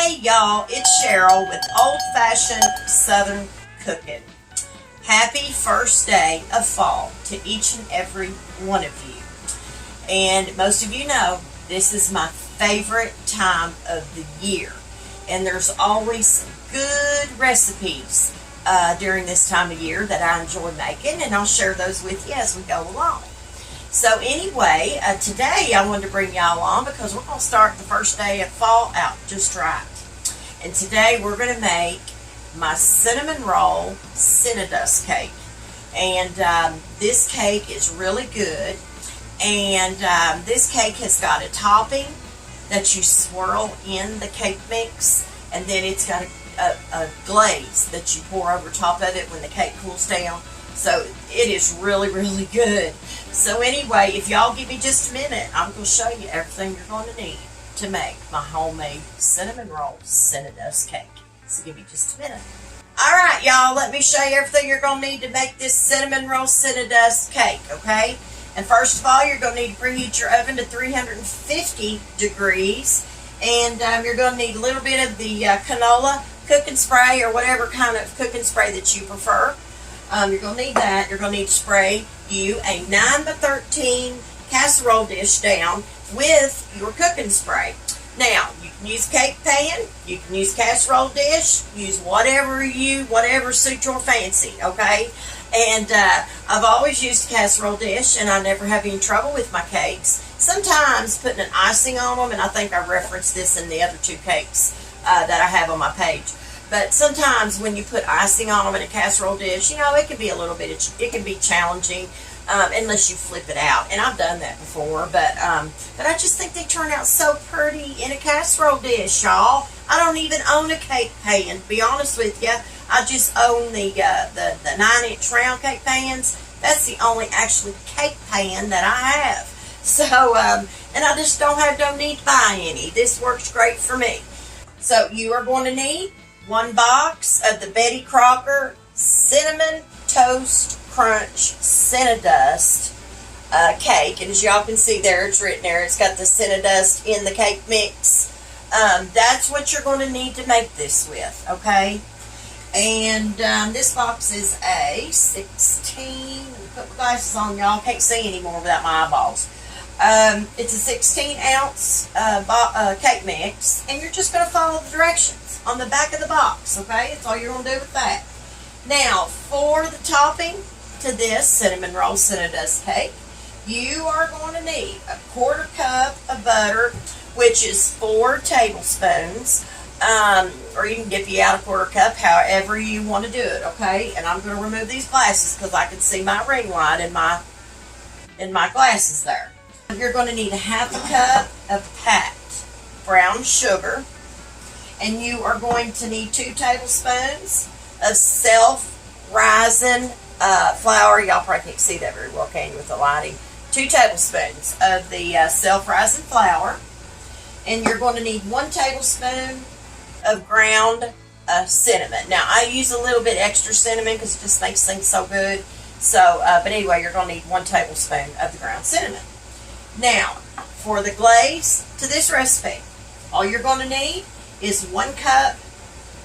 Hey y'all, it's Cheryl with Old Fashioned Southern Cooking. Happy first day of fall to each and every one of you. And most of you know this is my favorite time of the year. And there's always some good recipes during this time of year that I enjoy making, and I'll share those with you as we go along. So anyway, today I wanted to bring y'all on because we're going to start the first day of fall out just right. And today we're going to make my cinnamon roll Cinnadust cake. And this cake is really good. And this cake has got a topping that you swirl in the cake mix, and then it's got a glaze that you pour over top of it when the cake cools down. So it is really, really good. So anyway, if y'all give me just a minute, I'm going to show you everything you're going to need to make my homemade cinnamon roll Cinnadust cake. So give me just a minute. Alright y'all, let me show you everything you're going to need to make this cinnamon roll Cinnadust cake, okay? And first of all, you're going to need to preheat your oven to 350 degrees. And you're going to need a little bit of the canola cooking spray or whatever kind of cooking spray that you prefer. You're going to need that. You're going to need to spray you a 9x13 casserole dish down with your cooking spray. Now, you can use cake pan, you can use casserole dish, use whatever suits your fancy, okay? And I've always used a casserole dish, and I never have any trouble with my cakes. Sometimes putting an icing on them, and I think I referenced this in the other two cakes that I have on my page. But sometimes when you put icing on them in a casserole dish, you know, it can be it can be challenging unless you flip it out. And I've done that before, but I just think they turn out so pretty in a casserole dish, y'all. I don't even own a cake pan, to be honest with you. I just own the 9-inch round cake pans. That's the only actually cake pan that I have. So, and I just don't need to buy any. This works great for me. So you are going to need 1 box of the Betty Crocker Cinnamon Toast Crunch Cinnadust cake. And as y'all can see there, it's written there, it's got the Cinnadust in the cake mix. That's what you're going to need to make this with, okay? And this box is a 16, put my glasses on, y'all, can't see anymore without my eyeballs. It's a 16-ounce cake mix, and you're just going to follow the directions on the back of the box, okay? That's all you're going to do with that. Now, for the topping to this cinnamon roll Cinnadust cake, you are going to need a 1/4 cup of butter, which is 4 tablespoons, or you can dip you out a 1/4 cup, however you want to do it, okay? And I'm going to remove these glasses because I can see my ring light in my glasses there. You're going to need a 1/2 cup of packed brown sugar, and you are going to need 2 tablespoons of self-rising flour. Y'all probably can't see that very well, can you, with the lighting? 2 tablespoons of the self-rising flour, and you're going to need 1 tablespoon of ground cinnamon. Now, I use a little bit extra cinnamon because it just makes things so good. So, but anyway, you're going to need 1 tablespoon of the ground cinnamon. Now, for the glaze to this recipe, all you're going to need is 1 cup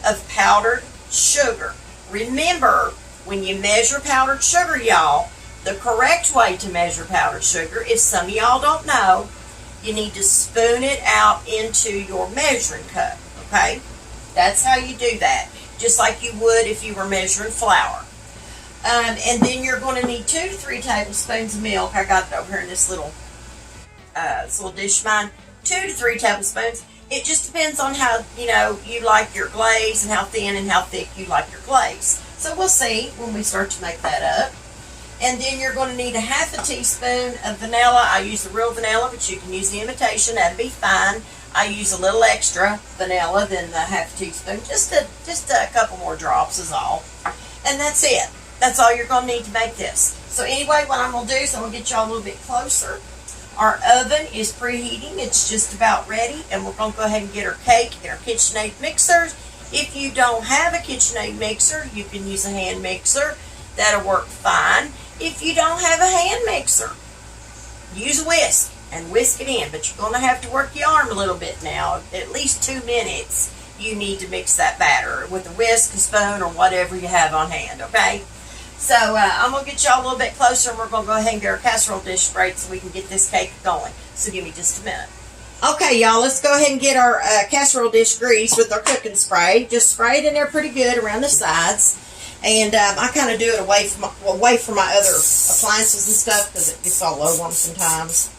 of powdered sugar. Remember, when you measure powdered sugar, y'all, the correct way to measure powdered sugar, if some of y'all don't know, you need to spoon it out into your measuring cup, okay? That's how you do that, just like you would if you were measuring flour. And then you're going to need 2 to 3 tablespoons of milk. I got it over here in this little dish of mine. 2 to 3 tablespoons. It just depends on how, you like your glaze and how thin and how thick you like your glaze. So we'll see when we start to make that up. And then you're going to need a 1/2 teaspoon of vanilla. I use the real vanilla, but you can use the imitation. That'd be fine. I use a little extra vanilla than the 1/2 teaspoon. Just a couple more drops is all. And that's it. That's all you're going to need to make this. So anyway, what I'm going to do is I'm going to get y'all a little bit closer. Our oven is preheating. It's just about ready. And we're going to go ahead and get our cake in our KitchenAid mixers. If you don't have a KitchenAid mixer, you can use a hand mixer. That'll work fine. If you don't have a hand mixer, use a whisk and whisk it in. But you're going to have to work your arm a little bit now, at least 2 minutes, you need to mix that batter with a whisk, a spoon, or whatever you have on hand, okay? So I'm going to get y'all a little bit closer, and we're going to go ahead and get our casserole dish sprayed so we can get this cake going. So give me just a minute. Okay, y'all, let's go ahead and get our casserole dish greased with our cooking spray. Just spray it in there pretty good around the sides. And I kind of do it away from my other appliances and stuff because it gets all over them sometimes.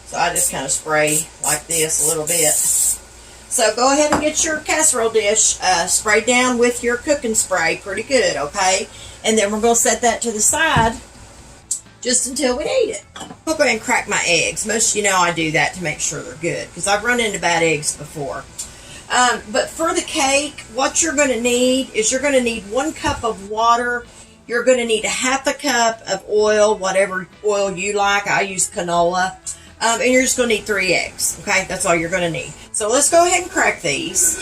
So I just kind of spray like this a little bit. So go ahead and get your casserole dish sprayed down with your cooking spray pretty good, okay? And then we're going to set that to the side just until we need it. I'll go ahead and crack my eggs. Most of you know I do that to make sure they're good because I've run into bad eggs before. But for the cake, what you're going to need is you're going to need 1 cup of water. You're going to need 1/2 cup of oil, whatever oil you like. I use canola. And you're just going to need 3 eggs. Okay, that's all you're going to need. So let's go ahead and crack these.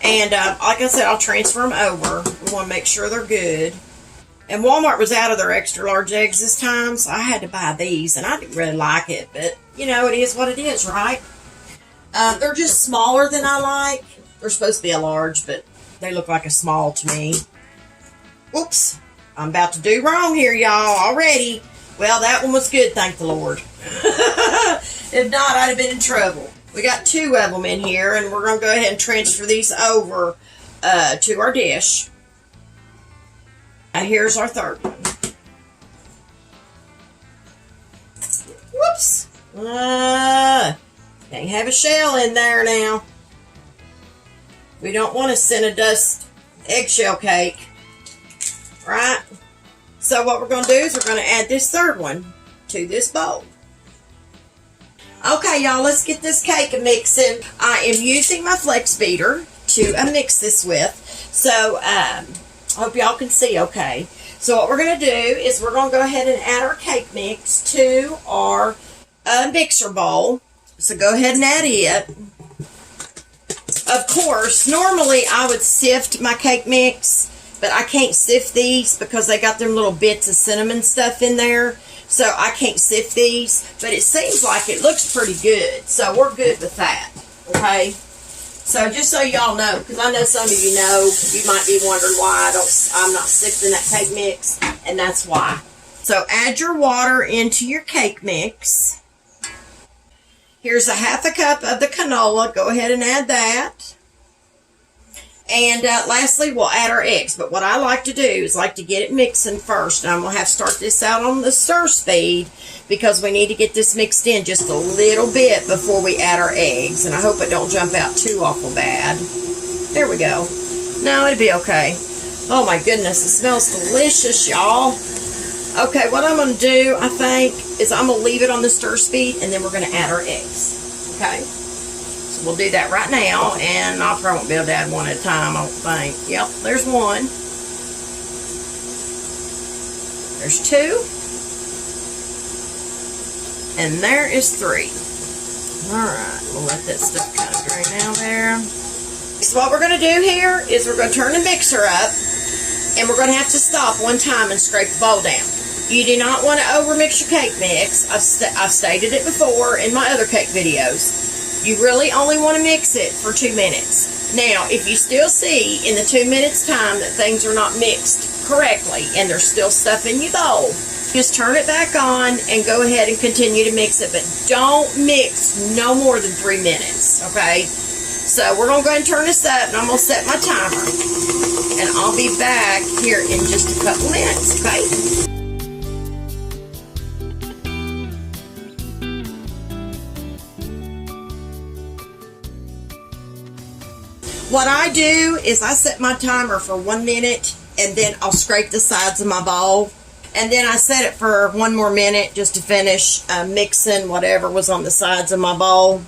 And like I said, I'll transfer them over. We want to make sure they're good. And Walmart was out of their extra large eggs this time, so I had to buy these. And I didn't really like it, but you know, it is what it is, right? They're just smaller than I like. They're supposed to be a large, but they look like a small to me. Whoops. I'm about to do wrong here, y'all, already. Well, that one was good, thank the Lord. If not, I'd have been in trouble. We got 2 of them in here, and we're going to go ahead and transfer these over to our dish. And here's our 3rd one. Whoops. Can't have a shell in there now. We don't want a Cinnadust eggshell cake. Right? So what we're going to do is we're going to add this 3rd one to this bowl. Okay, y'all, let's get this cake mixing. I am using my flex beater to mix this with. So, I hope y'all can see okay. So what we're going to do is we're going to go ahead and add our cake mix to our mixer bowl. So go ahead and add it. Of course, normally I would sift my cake mix, but I can't sift these because they got them little bits of cinnamon stuff in there. So I can't sift these, but it seems like it looks pretty good. So we're good with that, okay? So just so y'all know, because I know some of you know, you might be wondering why I'm not sifting that cake mix, and that's why. So add your water into your cake mix. Here's 1/2 cup of the canola. Go ahead and add that. And lastly, we'll add our eggs. But what I like to do is like to get it mixing first. And I'm going to have to start this out on the stir speed because we need to get this mixed in just a little bit before we add our eggs. And I hope it don't jump out too awful bad. There we go. No, it'll be okay. Oh my goodness, it smells delicious, y'all. Okay, what I'm going to do, I think, is I'm going to leave it on the stir speed and then we're going to add our eggs. Okay? We'll do that right now, and I probably won't be able to add one at a time, I don't think. Yep, there's 1. There's 2. And there is 3. Alright, we'll let that stuff kind of drain out there. So what we're going to do here is we're going to turn the mixer up, and we're going to have to stop one time and scrape the bowl down. You do not want to overmix your cake mix. I've stated it before in my other cake videos. You really only want to mix it for 2 minutes. Now, if you still see in the 2 minutes time that things are not mixed correctly and there's still stuff in your bowl, just turn it back on and go ahead and continue to mix it. But don't mix no more than 3 minutes, okay? So we're going to go ahead and turn this up, and I'm going to set my timer. And I'll be back here in just a couple minutes, okay? What I do is I set my timer for 1 minute, and then I'll scrape the sides of my bowl. And then I set it for 1 more minute just to finish mixing whatever was on the sides of my bowl.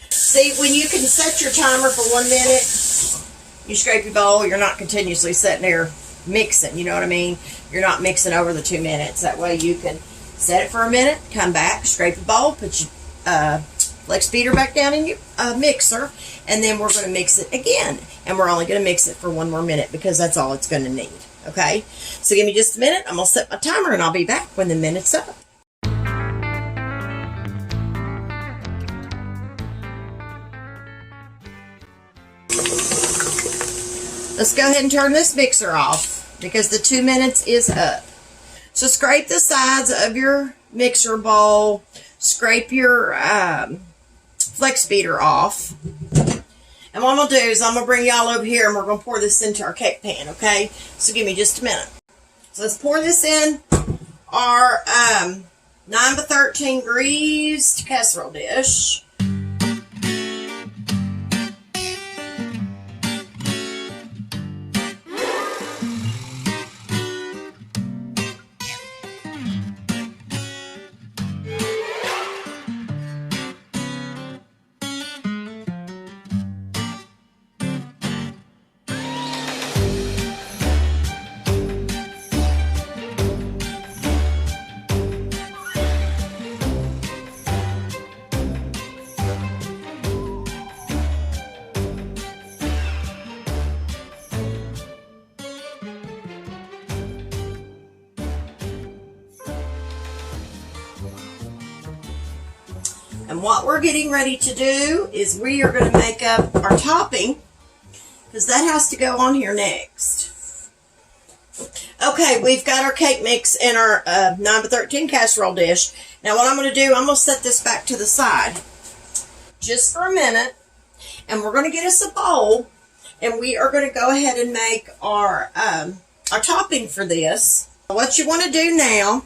See, when you can set your timer for 1 minute, you scrape your bowl, you're not continuously sitting there mixing, you know what I mean? You're not mixing over the 2 minutes. That way you can set it for a minute, come back, scrape your bowl, put your flex beater back down in your mixer, and then we're going to mix it again. And we're only going to mix it for 1 more minute because that's all it's going to need. Okay? So give me just a minute. I'm going to set my timer, and I'll be back when the minute's up. let's go ahead and turn this mixer off because the 2 minutes is up. So scrape the sides of your mixer bowl, scrape your flex beater off. And what I'm going to do is I'm going to bring y'all over here and we're going to pour this into our cake pan, okay? So give me just a minute. So let's pour this in our 9x13 greased casserole dish. And what we're getting ready to do is we are going to make up our topping because that has to go on here next. Okay, we've got our cake mix in our 9x13 casserole dish. Now what I'm going to do, I'm going to set this back to the side just for a minute. And we're going to get us a bowl and we are going to go ahead and make our topping for this. What you want to do now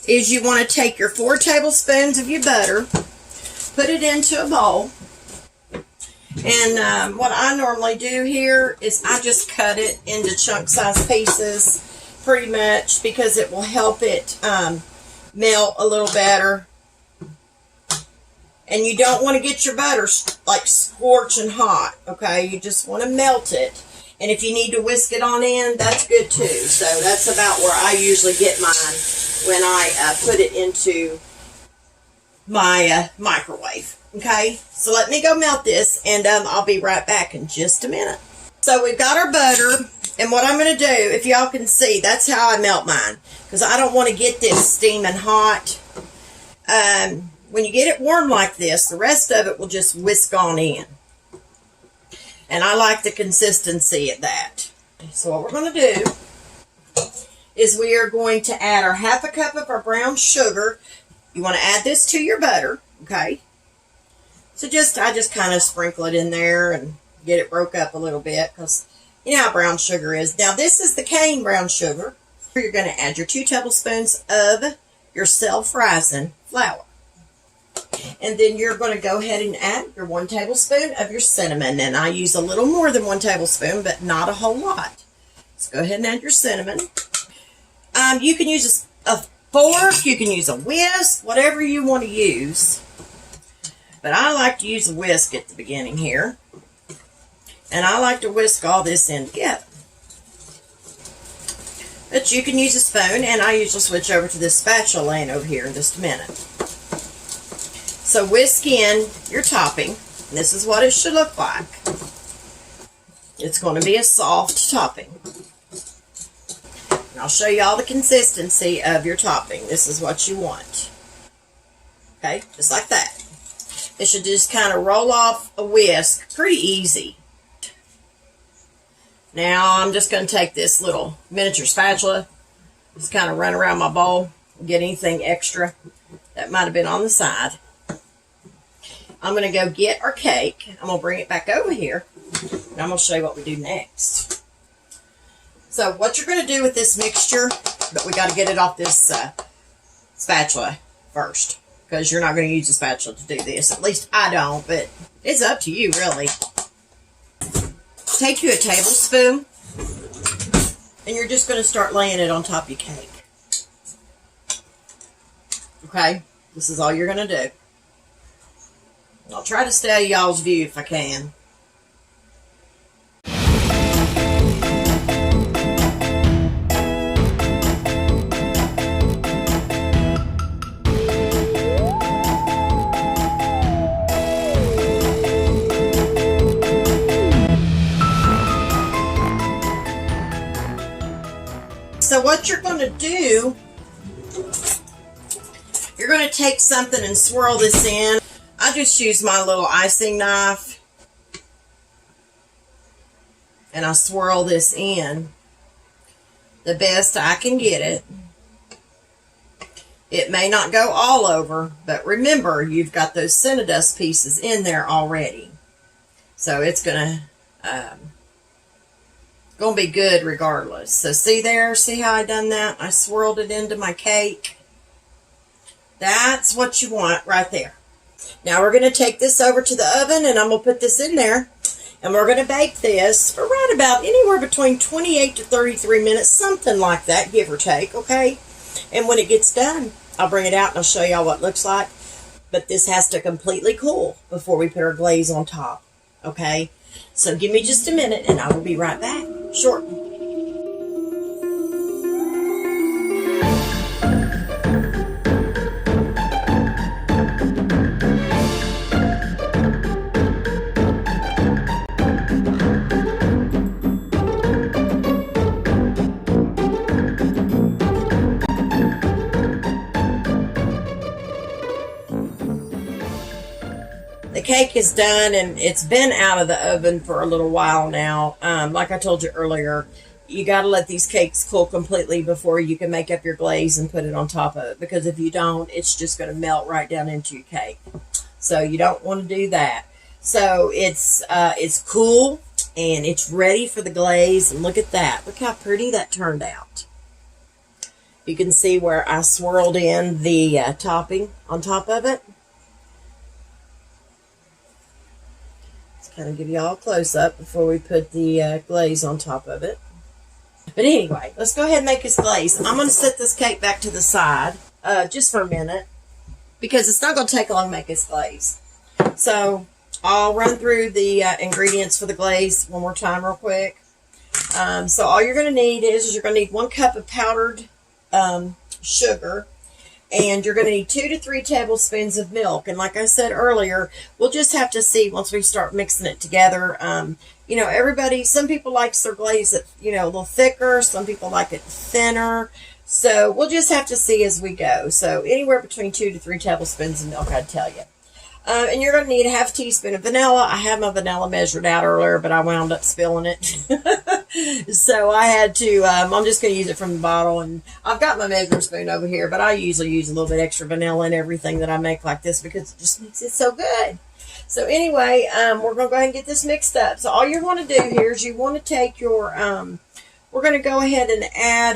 is you want to take your 4 tablespoons of your butter, put it into a bowl, and what I normally do here is I just cut it into chunk-sized pieces pretty much because it will help it melt a little better. And you don't want to get your butter like scorching hot, okay? You just want to melt it. And if you need to whisk it on in, that's good too. So that's about where I usually get mine when I put it into my microwave. Okay, so let me go melt this and I'll be right back in just a minute. So we've got our butter, and what I'm going to do, if y'all can see, that's how I melt mine because I don't want to get this steaming hot. When you get it warm like this, the rest of it will just whisk on in. And I like the consistency of that. So what we're going to do is we are going to add our 1/2 cup of our brown sugar. You want to add this to your butter, okay? So I just kind of sprinkle it in there and get it broke up a little bit because you know how brown sugar is. Now this is the cane brown sugar. You're going to add your 2 tablespoons of your self-rising flour. And then you're going to go ahead and add your 1 tablespoon of your cinnamon. And I use a little more than 1 tablespoon, but not a whole lot. So go ahead and add your cinnamon. You can use a fork, you can use a whisk, whatever you want to use. But I like to use a whisk at the beginning here. And I like to whisk all this in together. But you can use a spoon, and I usually switch over to this spatula laying over here in just a minute. So whisk in your topping. This is what it should look like. It's going to be a soft topping. And I'll show you all the consistency of your topping. This is what you want. Okay, just like that. It should just kind of roll off a whisk pretty easy. Now I'm just going to take this little miniature spatula, just kind of run around my bowl, get anything extra that might have been on the side. I'm going to go get our cake. I'm going to bring it back over here, and I'm going to show you what we do next. So what you're going to do with this mixture, but we got to get it off this spatula first, because you're not going to use a spatula to do this. At least I don't, but it's up to you, really. Take you a tablespoon, and you're just going to start laying it on top of your cake. Okay? This is all you're going to do. I'll try to stay y'all's view if I can. So what you're going to do, you're going to take something and swirl this in. I just use my little icing knife. and I swirl this in the best I can get it. It may not go all over, but remember, you've got those Cinnadust pieces in there already. So it's gonna be good regardless. So see there, see how I done that? I swirled it into my cake. That's what you want right there. Now we're going to take this over to the oven, and I'm going to put this in there, and we're going to bake this for right about anywhere between 28 to 33 minutes, something like that, give or take, okay? And when it gets done, I'll bring it out and I'll show y'all what it looks like. But this has to completely cool before we put our glaze on top, okay? So give me just a minute, and I will be right back shortly. The cake is done, and it's been out of the oven for a little while now. Like I told you earlier, you got to let these cakes cool completely before you can make up your glaze and put it on top of it, because if you don't, it's just going to melt right down into your cake. So you don't want to do that. So it's cool, and it's ready for the glaze, and look at that. Look how pretty that turned out. You can see where I swirled in the topping on top of it. Kind of give you all a close-up before we put the glaze on top of it. But anyway, let's go ahead and make this glaze. I'm going to set this cake back to the side just for a minute, because it's not going to take long to make this glaze. So I'll run through the ingredients for the glaze one more time real quick. So all you're going to need is you're going to need 1 cup of powdered sugar. And you're going to need 2 to 3 tablespoons of milk. And like I said earlier, we'll just have to see once we start mixing it together. You know, everybody, some people likes their glaze, you know, a little thicker. Some people like it thinner. So we'll just have to see as we go. So anywhere between 2 to 3 tablespoons of milk, I'd tell you. And you're going to need a half teaspoon of vanilla. I had my vanilla measured out earlier, but I wound up spilling it. So I had to, I'm just going to use it from the bottle. And I've got my measuring spoon over here, but I usually use a little bit extra vanilla in everything that I make like this, because it just makes it so good. So anyway, we're going to go ahead and get this mixed up. So all you want to do here is you want to take your, we're going to go ahead and add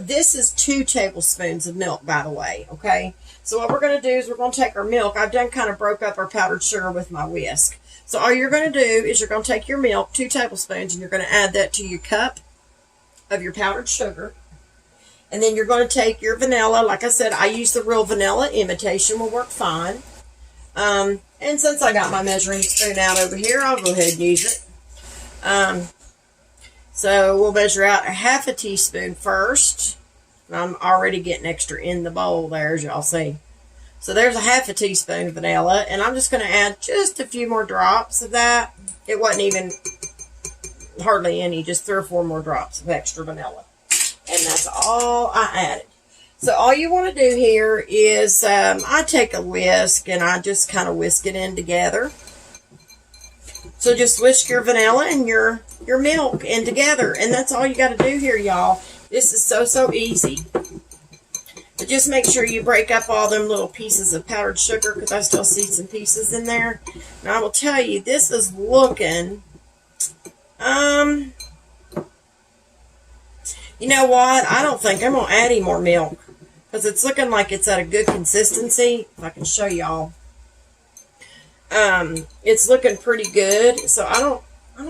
this is 2 tablespoons of milk, by the way, okay? So what we're going to do is we're going to take our milk. I've done kind of broke up our powdered sugar with my whisk. So all you're going to do is you're going to take your milk, 2 tablespoons, and you're going to add that to your cup of your powdered sugar. And then you're going to take your vanilla. Like I said, I use the real vanilla. Imitation will work fine. And since I got my measuring spoon out over here, I'll go ahead and use it. So we'll measure out a half a teaspoon first. I'm already getting extra in the bowl there, as y'all see. So there's a half a teaspoon of vanilla, and I'm just going to add just a few more drops of that. It wasn't even hardly any, just 3 or 4 more drops of extra vanilla. And that's all I added. So all you want to do here is, I take a whisk, and I just kind of whisk it in together. So just whisk your vanilla and your milk in together, and that's all you got to do here, y'all. This is so easy. But just make sure you break up all them little pieces of powdered sugar, because I still see some pieces in there. And I will tell you, this is looking, you know what? I don't think I'm going to add any more milk, because it's looking like it's at a good consistency. If I can show y'all. It's looking pretty good. So I don't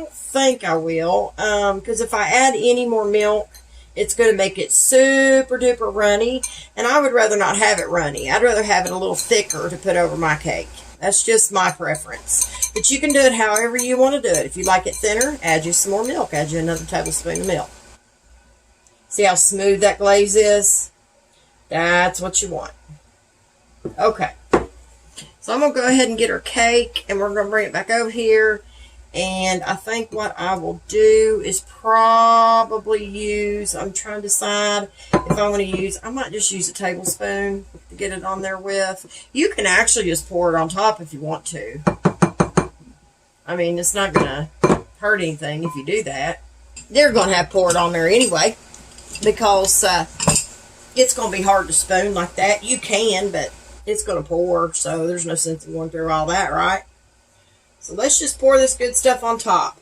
think I will, because if I add any more milk, it's going to make it super duper runny, and I would rather not have it runny. I'd rather have it a little thicker to put over my cake. That's just my preference. But you can do it however you want to do it. If you like it thinner, add you some more milk. Add you another tablespoon of milk. See how smooth that glaze is? That's what you want. Okay. So I'm going to go ahead and get our cake, and we're going to bring it back over here. And I think what I will do is probably use, I'm trying to decide if I want to use, I might just use a tablespoon to get it on there with. You can actually just pour it on top if you want to. I mean, it's not going to hurt anything if you do that. They're going to have poured on there anyway, because it's going to be hard to spoon like that. You can, but it's going to pour, so there's no sense in going through all that, right? So let's just pour this good stuff on top.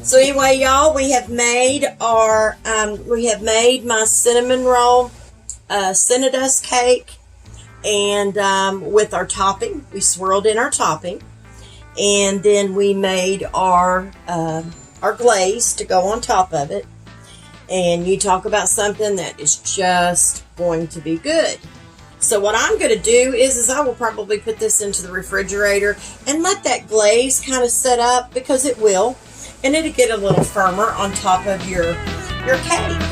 So anyway, y'all, we have made my cinnamon roll Cinnadust cake, and with our topping, we swirled in our topping, and then we made our glaze to go on top of it. And you talk about something that is just going to be good. So what I'm going to do is I will probably put this into the refrigerator and let that glaze kind of set up, because it will. And it'll get a little firmer on top of your cake.